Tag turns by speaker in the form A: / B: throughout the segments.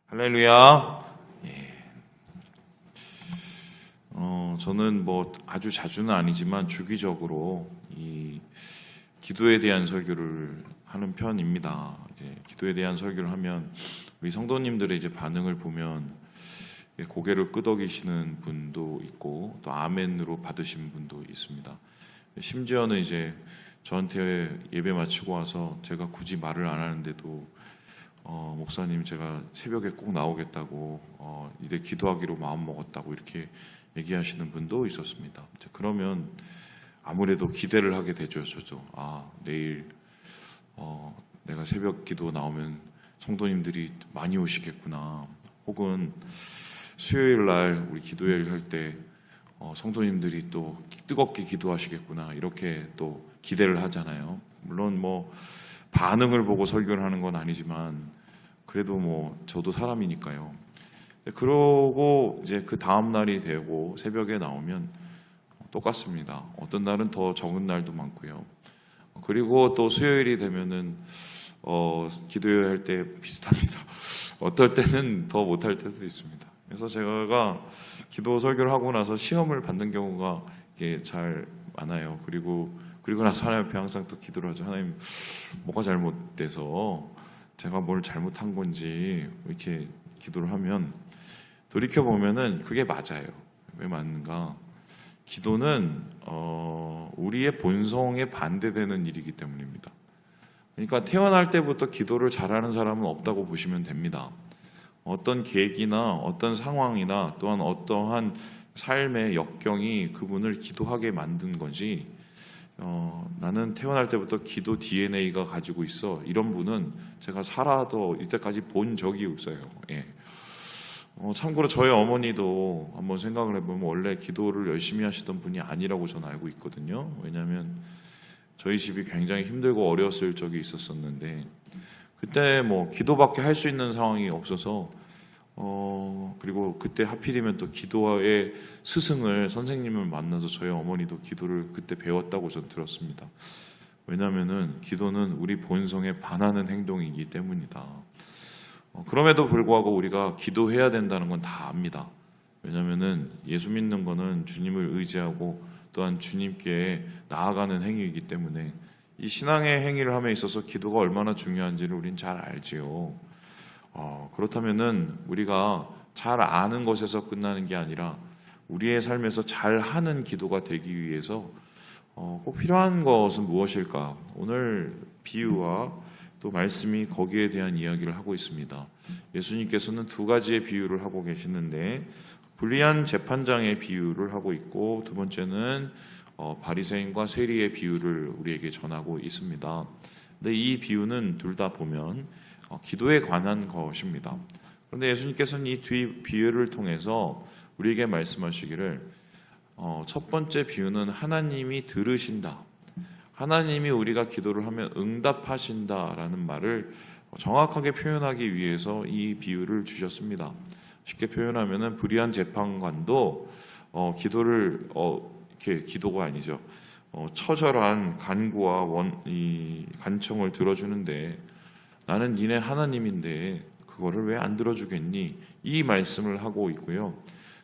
A: 할렐루야. 예. 저는 뭐 아주 자주는 아니지만 주기적으로 이 기도에 대한 설교를 하는 편입니다. 이제 기도에 대한 설교를 하면 우리 성도님들의 이제 반응을 보면 고개를 끄덕이시는 분도 있고 또 아멘으로 받으신 분도 있습니다. 심지어는 이제 저한테 예배 마치고 와서 제가 굳이 말을 안 하는데도 목사님 제가 새벽에 꼭 나오겠다고 이제 기도하기로 마음 먹었다고 이렇게 얘기하시는 분도 있었습니다. 그러면 아무래도 기대를 하게 되죠. 저도 내일 내가 새벽 기도 나오면 성도님들이 많이 오시겠구나. 혹은 수요일 날 우리 기도회를 할 때 성도님들이 또 뜨겁게 기도하시겠구나. 이렇게 또 기대를 하잖아요. 물론 뭐 반응을 보고 설교를 하는 건 아니지만 그래도 뭐 저도 사람이니까요. 그러고 이제 그 다음 날이 되고 새벽에 나오면 똑같습니다. 어떤 날은 더 적은 날도 많고요. 그리고 또 수요일이 되면은 기도회 할 때 비슷합니다. 어떨 때는 더 못할 때도 있습니다. 그래서 제가 기도 설교를 하고 나서 시험을 받는 경우가 이게 잘 많아요. 그리고 나서 하나님 앞에 항상 또 기도를 하죠. 하나님, 뭐가 잘못돼서 제가 뭘 잘못한 건지 이렇게 기도를 하면 돌이켜보면은 그게 맞아요. 왜 맞는가? 기도는 우리의 본성에 반대되는 일이기 때문입니다. 그러니까 태어날 때부터 기도를 잘하는 사람은 없다고 보시면 됩니다. 어떤 계기나 어떤 상황이나 또한 어떠한 삶의 역경이 그분을 기도하게 만든 거지 나는 태어날 때부터 기도 DNA가 가지고 있어. 이런 분은 제가 살아도 이때까지 본 적이 없어요. 예. 참고로 저희 어머니도 한번 생각을 해보면 원래 기도를 열심히 하시던 분이 아니라고 저는 알고 있거든요. 왜냐하면 저희 집이 굉장히 힘들고 어려웠을 적이 있었었는데 그때 뭐 기도밖에 할 수 있는 상황이 없어서 그리고 그때 하필이면 또 기도의 스승을 선생님을 만나서 저희 어머니도 기도를 그때 배웠다고 전 들었습니다. 왜냐하면은 기도는 우리 본성에 반하는 행동이기 때문이다. 그럼에도 불구하고 우리가 기도해야 된다는 건 다 압니다. 왜냐하면은 예수 믿는 거는 주님을 의지하고 또한 주님께 나아가는 행위이기 때문에 이 신앙의 행위를 함에 있어서 기도가 얼마나 중요한지를 우린 잘 알지요. 그렇다면은 우리가 잘 아는 것에서 끝나는 게 아니라 우리의 삶에서 잘 하는 기도가 되기 위해서 꼭 필요한 것은 무엇일까? 오늘 비유와 또 말씀이 거기에 대한 이야기를 하고 있습니다. 예수님께서는 두 가지의 비유를 하고 계시는데 불의한 재판장의 비유를 하고 있고 두 번째는 바리새인과 세리의 비유를 우리에게 전하고 있습니다. 근데 이 비유는 둘 다 보면 기도에 관한 것입니다. 그런데 예수님께서는 이 뒤 비유를 통해서 우리에게 말씀하시기를 첫 번째 비유는 하나님이 들으신다. 하나님이 우리가 기도를 하면 응답하신다라는 말을 정확하게 표현하기 위해서 이 비유를 주셨습니다. 쉽게 표현하면은 불의한 재판관도 기도를 이렇게 기도가 아니죠. 처절한 간구와 이 간청을 들어주는데 나는 니네 하나님인데 그거를 왜 안 들어주겠니? 이 말씀을 하고 있고요.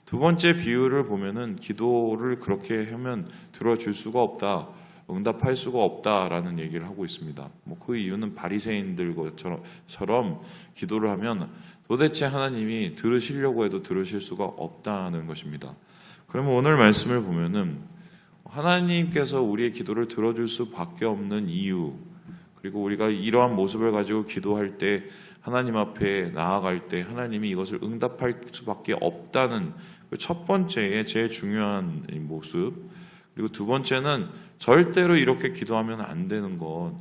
A: 두 번째 비유를 보면은 기도를 그렇게 하면 들어줄 수가 없다, 응답할 수가 없다라는 얘기를 하고 있습니다. 그 이유는 바리새인들처럼 기도를 하면 도대체 하나님이 들으시려고 해도 들으실 수가 없다는 것입니다. 그러면 오늘 말씀을 보면은 하나님께서 우리의 기도를 들어줄 수밖에 없는 이유, 그리고 우리가 이러한 모습을 가지고 기도할 때 하나님 앞에 나아갈 때 하나님이 이것을 응답할 수밖에 없다는 그 첫 번째의 제일 중요한 모습, 그리고 두 번째는 절대로 이렇게 기도하면 안 되는 것,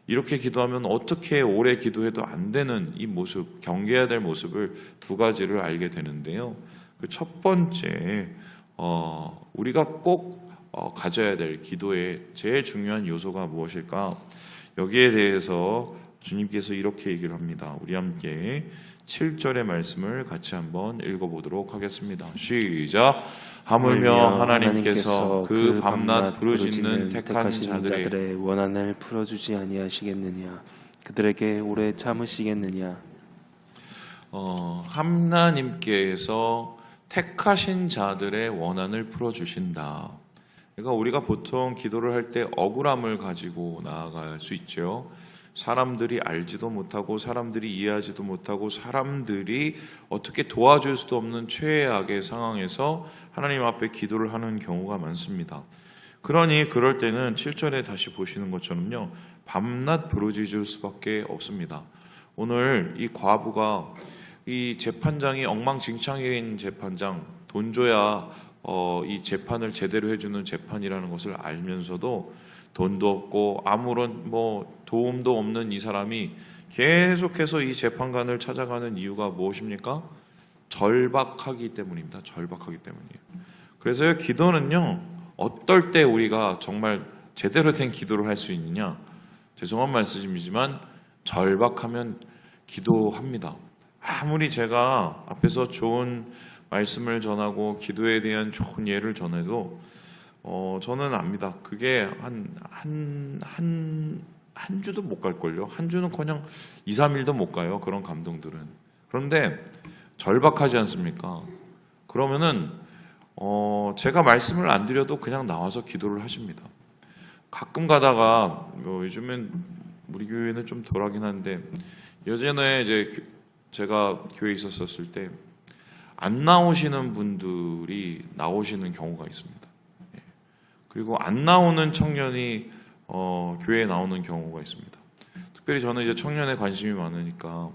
A: 이렇게 기도하면 어떻게 오래 기도해도 안 되는 이 모습, 경계해야 될 모습을 두 가지를 알게 되는데요. 그 첫 번째 우리가 꼭 가져야 될 기도의 제일 중요한 요소가 무엇일까? 여기에 대해서 주님께서 이렇게 얘기를 합니다. 우리 함께 7절의 말씀을 같이 한번 읽어보도록 하겠습니다. 시작! 하물며 하나님께서 그 밤낮 부르짖는 택한 자들의
B: 원한을 풀어주지 아니하시겠느냐? 그들에게 오래 참으시겠느냐?
A: 하나님께서 택하신 자들의 원한을 풀어주신다. 그러니까 우리가 보통 기도를 할 때 억울함을 가지고 나아갈 수 있죠. 사람들이 알지도 못하고 사람들이 이해하지도 못하고 사람들이 어떻게 도와줄 수도 없는 최악의 상황에서 하나님 앞에 기도를 하는 경우가 많습니다. 그러니 그럴 때는 7절에 다시 보시는 것처럼요, 밤낮 부르짖을 수밖에 없습니다. 오늘 이 과부가 이 재판장이 엉망진창인 재판장, 돈 줘야 이 재판을 제대로 해주는 재판이라는 것을 알면서도 돈도 없고 아무런 도움도 없는 이 사람이 계속해서 이 재판관을 찾아가는 이유가 무엇입니까? 절박하기 때문입니다. 절박하기 때문이에요. 그래서요, 기도는요, 어떨 때 우리가 정말 제대로 된 기도를 할 수 있느냐? 죄송한 말씀이지만 절박하면 기도합니다. 아무리 제가 앞에서 좋은 말씀을 전하고 기도에 대한 좋은 예를 전해도 저는 압니다. 그게 한 주도 못 갈걸요. 한 주는커녕 2, 3일도 못 가요. 그런 감동들은. 그런데 절박하지 않습니까? 그러면은 제가 말씀을 안 드려도 그냥 나와서 기도를 하십니다. 가끔 가다가 요즘엔 우리 교회는 좀 덜하긴 한데 예전에 이제 제가 교회에 있었을 때 안 나오시는 분들이 나오시는 경우가 있습니다. 그리고 안 나오는 청년이 교회에 나오는 경우가 있습니다. 특별히 저는 이제 청년에 관심이 많으니까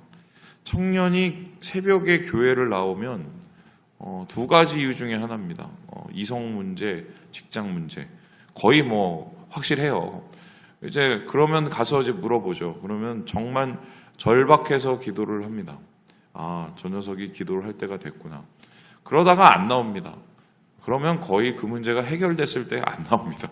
A: 청년이 새벽에 교회를 나오면 두 가지 이유 중에 하나입니다. 이성 문제, 직장 문제. 거의 확실해요. 이제 그러면 가서 이제 물어보죠. 그러면 정말 절박해서 기도를 합니다. 아, 저 녀석이 기도를 할 때가 됐구나. 그러다가 안 나옵니다. 그러면 거의 그 문제가 해결됐을 때 안 나옵니다.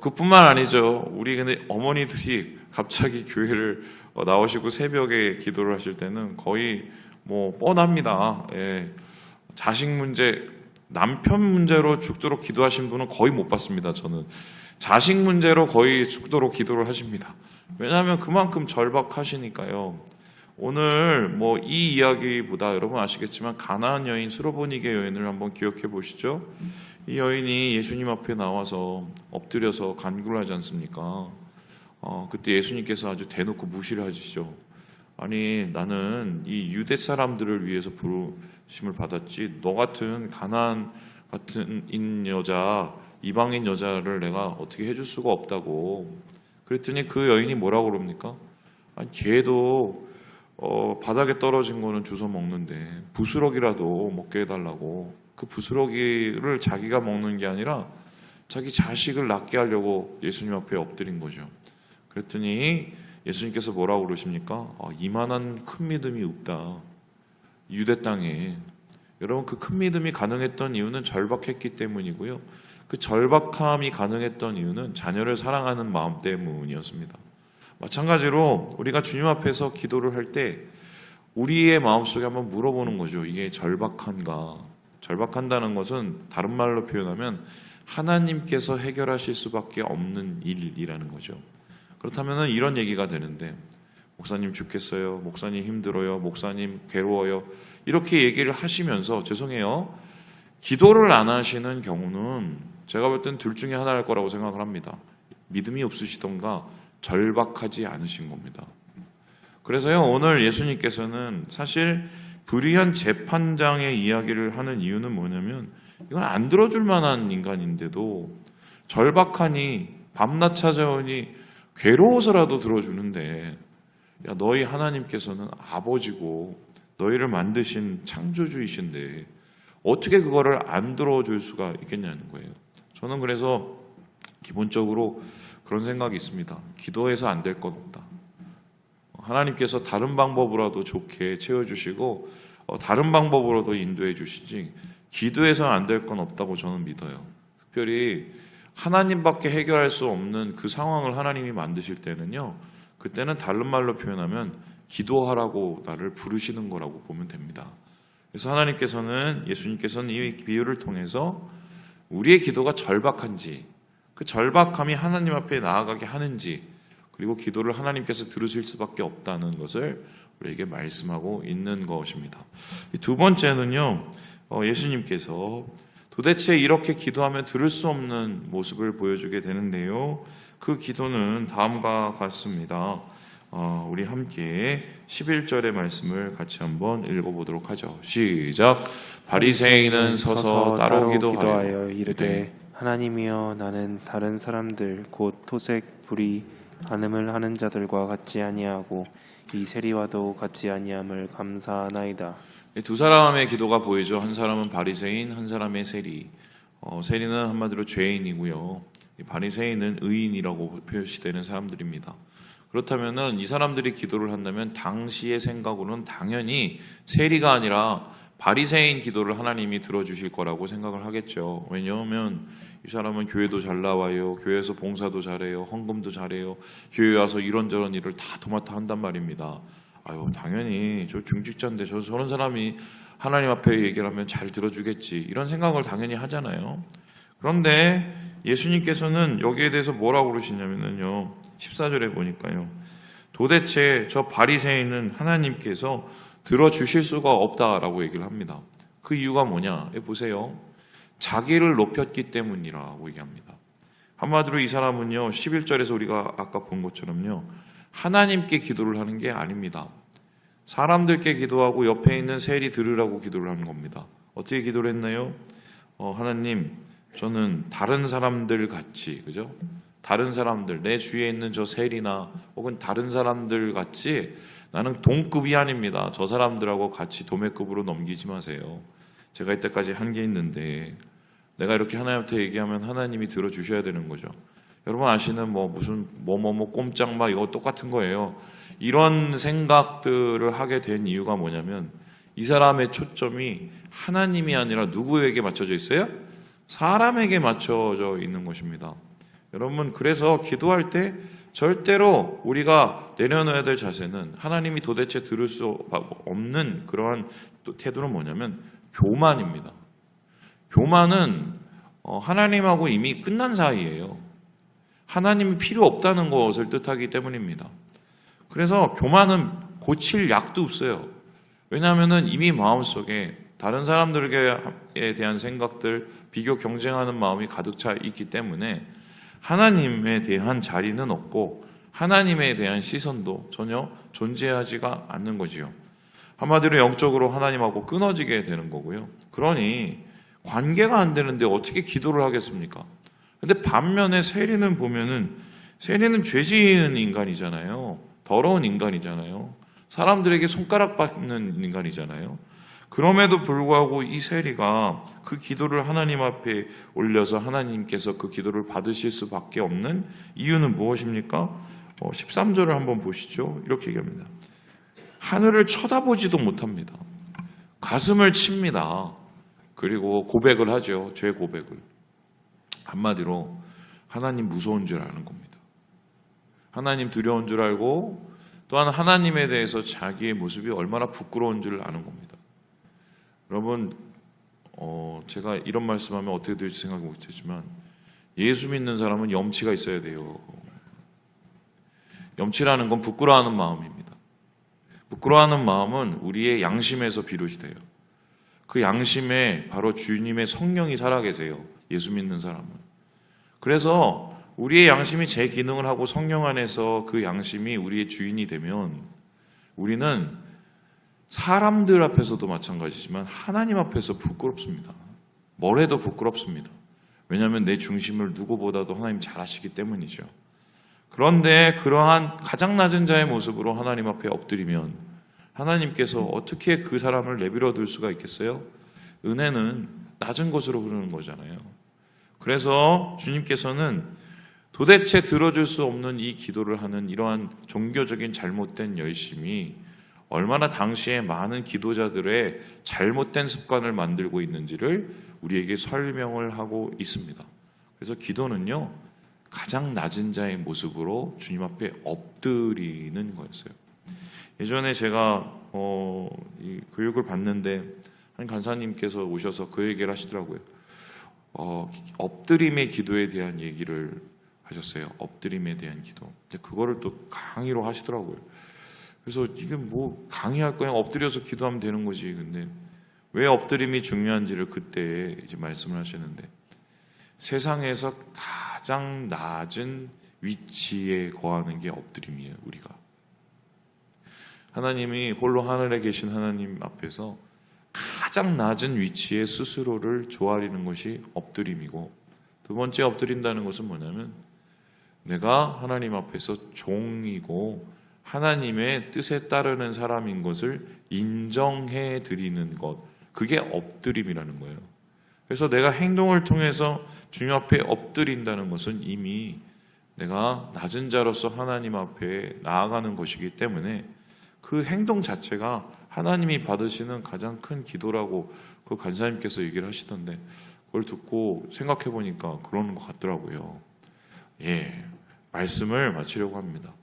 A: 그뿐만 아니죠. 우리 근데 어머니들이 갑자기 교회를 나오시고 새벽에 기도를 하실 때는 거의 뻔합니다. 예. 자식 문제, 남편 문제로 죽도록 기도하신 분은 거의 못 봤습니다. 저는 자식 문제로 거의 죽도록 기도를 하십니다. 왜냐하면 그만큼 절박하시니까요. 오늘 이 이야기보다 여러분 아시겠지만 가나안 여인, 수로보니게 여인을 한번 기억해 보시죠. 이 여인이 예수님 앞에 나와서 엎드려서 간구를 하지 않습니까? 그때 예수님께서 아주 대놓고 무시를 하시죠. 아니, 나는 이 유대 사람들을 위해서 부르심을 받았지 너 같은 가나안 같은 여자, 이방인 여자를 내가 어떻게 해줄 수가 없다고. 그랬더니 그 여인이 뭐라고 그럽니까? 아니, 걔도 바닥에 떨어진 거는 주워 먹는데 부스러기라도 먹게 해달라고. 그 부스러기를 자기가 먹는 게 아니라 자기 자식을 낳게 하려고 예수님 앞에 엎드린 거죠. 그랬더니 예수님께서 뭐라고 그러십니까? 이만한 큰 믿음이 없다. 유대 땅에. 여러분, 그 큰 믿음이 가능했던 이유는 절박했기 때문이고요. 그 절박함이 가능했던 이유는 자녀를 사랑하는 마음 때문이었습니다. 마찬가지로 우리가 주님 앞에서 기도를 할 때 우리의 마음속에 한번 물어보는 거죠. 이게 절박한가? 절박한다는 것은 다른 말로 표현하면 하나님께서 해결하실 수밖에 없는 일이라는 거죠. 그렇다면 이런 얘기가 되는데, 목사님 죽겠어요, 목사님 힘들어요, 목사님 괴로워요, 이렇게 얘기를 하시면서 죄송해요, 기도를 안 하시는 경우는 제가 볼 땐 둘 중에 하나일 거라고 생각을 합니다. 믿음이 없으시던가 절박하지 않으신 겁니다. 그래서요, 오늘 예수님께서는 사실 불의한 재판장의 이야기를 하는 이유는 뭐냐면, 이건 안 들어줄 만한 인간인데도 절박하니 밤낮 찾아오니 괴로워서라도 들어주는데, 야, 너희 하나님께서는 아버지고 너희를 만드신 창조주이신데 어떻게 그거를 안 들어줄 수가 있겠냐는 거예요. 저는 그래서 기본적으로 그런 생각이 있습니다. 기도해서 안 될 것 없다. 하나님께서 다른 방법으로도 좋게 채워주시고 다른 방법으로도 인도해 주시지 기도해서 안 될 건 없다고 저는 믿어요. 특별히 하나님밖에 해결할 수 없는 그 상황을 하나님이 만드실 때는요, 그때는 다른 말로 표현하면 기도하라고 나를 부르시는 거라고 보면 됩니다. 그래서 하나님께서는, 예수님께서는 이 비유를 통해서 우리의 기도가 절박한지, 그 절박함이 하나님 앞에 나아가게 하는지, 그리고 기도를 하나님께서 들으실 수밖에 없다는 것을 우리에게 말씀하고 있는 것입니다. 두 번째는요, 예수님께서 도대체 이렇게 기도하면 들을 수 없는 모습을 보여주게 되는데요. 그 기도는 다음과 같습니다. 우리 함께 11절의 말씀을 같이 한번 읽어보도록 하죠. 시작. 바리새인은 서서 따로 기도하여
B: 이르되 하나님이여 나는 다른 사람들 곧 토색 불의 간음을 하는 자들과 같지 아니하고 이 세리와도 같지 아니함을 감사하나이다.
A: 두 사람의 기도가 보이죠. 한 사람은 바리새인, 한 사람의 세리. 세리는 한마디로 죄인이고요. 바리새인은 의인이라고 표시되는 사람들입니다. 그렇다면은 이 사람들이 기도를 한다면 당시의 생각으로는 당연히 세리가 아니라 바리새인 기도를 하나님이 들어주실 거라고 생각을 하겠죠. 왜냐하면 이 사람은 교회도 잘 나와요. 교회에서 봉사도 잘해요. 헌금도 잘해요. 교회 와서 이런저런 일을 다 도맡아 한단 말입니다. 아유, 당연히 저 중직자인데 저런 사람이 하나님 앞에 얘기를 하면 잘 들어주겠지. 이런 생각을 당연히 하잖아요. 그런데 예수님께서는 여기에 대해서 뭐라고 그러시냐면요. 14절에 보니까요. 도대체 저 바리새인은 하나님께서 들어주실 수가 없다라고 얘기를 합니다. 그 이유가 뭐냐? 보세요. 자기를 높였기 때문이라고 얘기합니다. 한마디로 이 사람은요. 11절에서 우리가 아까 본 것처럼요. 하나님께 기도를 하는 게 아닙니다. 사람들께 기도하고 옆에 있는 세리 들으라고 기도를 하는 겁니다. 어떻게 기도를 했나요? 하나님, 저는 다른 사람들 같이, 그죠? 다른 사람들, 내 주위에 있는 저 세리나 혹은 다른 사람들 같이 나는 동급이 아닙니다. 저 사람들하고 같이 도매급으로 넘기지 마세요. 제가 이때까지 한 게 있는데 내가 이렇게 하나님한테 얘기하면 하나님이 들어주셔야 되는 거죠. 여러분 아시는 무슨 꼼짝마 이거 똑같은 거예요. 이런 생각들을 하게 된 이유가 뭐냐면 이 사람의 초점이 하나님이 아니라 누구에게 맞춰져 있어요? 사람에게 맞춰져 있는 것입니다. 여러분 그래서 기도할 때 절대로 우리가 내려놓아야 될 자세는 하나님이 도대체 들을 수 없는 그러한 태도는 뭐냐면 교만입니다. 교만은 하나님하고 이미 끝난 사이예요. 하나님이 필요 없다는 것을 뜻하기 때문입니다. 그래서 교만은 고칠 약도 없어요. 왜냐하면 이미 마음속에 다른 사람들에 대한 생각들, 비교 경쟁하는 마음이 가득 차 있기 때문에 하나님에 대한 자리는 없고 하나님에 대한 시선도 전혀 존재하지가 않는 거지요. 한마디로 영적으로 하나님하고 끊어지게 되는 거고요. 그러니 관계가 안 되는데 어떻게 기도를 하겠습니까? 근데 반면에 세리는 보면은 세리는 죄 지은 인간이잖아요. 더러운 인간이잖아요. 사람들에게 손가락 받는 인간이잖아요. 그럼에도 불구하고 이 세리가 그 기도를 하나님 앞에 올려서 하나님께서 그 기도를 받으실 수밖에 없는 이유는 무엇입니까? 13절을 한번 보시죠. 이렇게 얘기합니다. 하늘을 쳐다보지도 못합니다. 가슴을 칩니다. 그리고 고백을 하죠. 죄 고백을. 한마디로 하나님 무서운 줄 아는 겁니다. 하나님 두려운 줄 알고 또한 하나님에 대해서 자기의 모습이 얼마나 부끄러운 줄 아는 겁니다. 여러분 제가 이런 말씀하면 어떻게 될지 생각 못했지만 예수 믿는 사람은 염치가 있어야 돼요. 염치라는 건 부끄러워하는 마음입니다. 부끄러워하는 마음은 우리의 양심에서 비롯이 돼요. 그 양심에 바로 주님의 성령이 살아계세요. 예수 믿는 사람은. 그래서 우리의 양심이 제 기능을 하고 성령 안에서 그 양심이 우리의 주인이 되면 우리는 사람들 앞에서도 마찬가지지만 하나님 앞에서 부끄럽습니다. 뭘 해도 부끄럽습니다. 왜냐하면 내 중심을 누구보다도 하나님 잘 아시기 때문이죠. 그런데 그러한 가장 낮은 자의 모습으로 하나님 앞에 엎드리면 하나님께서 어떻게 그 사람을 내버려 둘 수가 있겠어요? 은혜는 낮은 곳으로 흐르는 거잖아요. 그래서 주님께서는 도대체 들어줄 수 없는 이 기도를 하는 이러한 종교적인 잘못된 열심이 얼마나 당시에 많은 기도자들의 잘못된 습관을 만들고 있는지를 우리에게 설명을 하고 있습니다. 그래서 기도는요, 가장 낮은 자의 모습으로 주님 앞에 엎드리는 거였어요. 예전에 제가 이 교육을 받는데 한 간사님께서 오셔서 그 얘기를 하시더라고요. 엎드림의 기도에 대한 얘기를 하셨어요. 엎드림에 대한 기도. 근데 그거를 또 강의로 하시더라고요. 그래서 이게 뭐 강의할 거야 엎드려서 기도하면 되는 거지. 근데 왜 엎드림이 중요한지를 그때 이제 말씀을 하시는데 세상에서 가장 낮은 위치에 거하는 게 엎드림이에요. 우리가 하나님이 홀로 하늘에 계신 하나님 앞에서 가장 낮은 위치에 스스로를 조아리는 것이 엎드림이고, 두 번째 엎드린다는 것은 뭐냐면 내가 하나님 앞에서 종이고 하나님의 뜻에 따르는 사람인 것을 인정해 드리는 것, 그게 엎드림이라는 거예요. 그래서 내가 행동을 통해서 주님 앞에 엎드린다는 것은 이미 내가 낮은 자로서 하나님 앞에 나아가는 것이기 때문에 그 행동 자체가 하나님이 받으시는 가장 큰 기도라고 그 간사님께서 얘기를 하시던데, 그걸 듣고 생각해 보니까 그러는 것 같더라고요. 예, 말씀을 마치려고 합니다.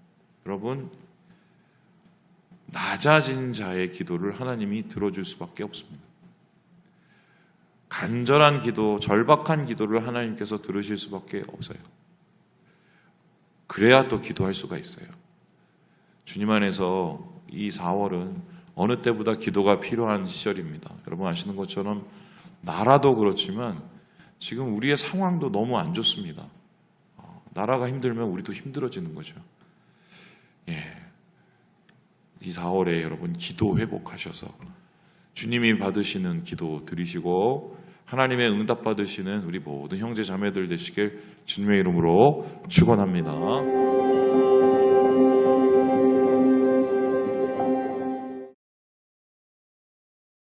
A: 여러분, 낮아진 자의 기도를 하나님이 들어줄 수밖에 없습니다. 간절한 기도, 절박한 기도를 하나님께서 들으실 수밖에 없어요. 그래야 또 기도할 수가 있어요. 주님 안에서 이 4월은 어느 때보다 기도가 필요한 시절입니다. 여러분 아시는 것처럼 나라도 그렇지만 지금 우리의 상황도 너무 안 좋습니다. 나라가 힘들면 우리도 힘들어지는 거죠. 예, 이 4월에 여러분 기도 회복하셔서 주님이 받으시는 기도 드리시고 하나님의 응답 받으시는 우리 모든 형제 자매들 되시길 주님의 이름으로 축원합니다.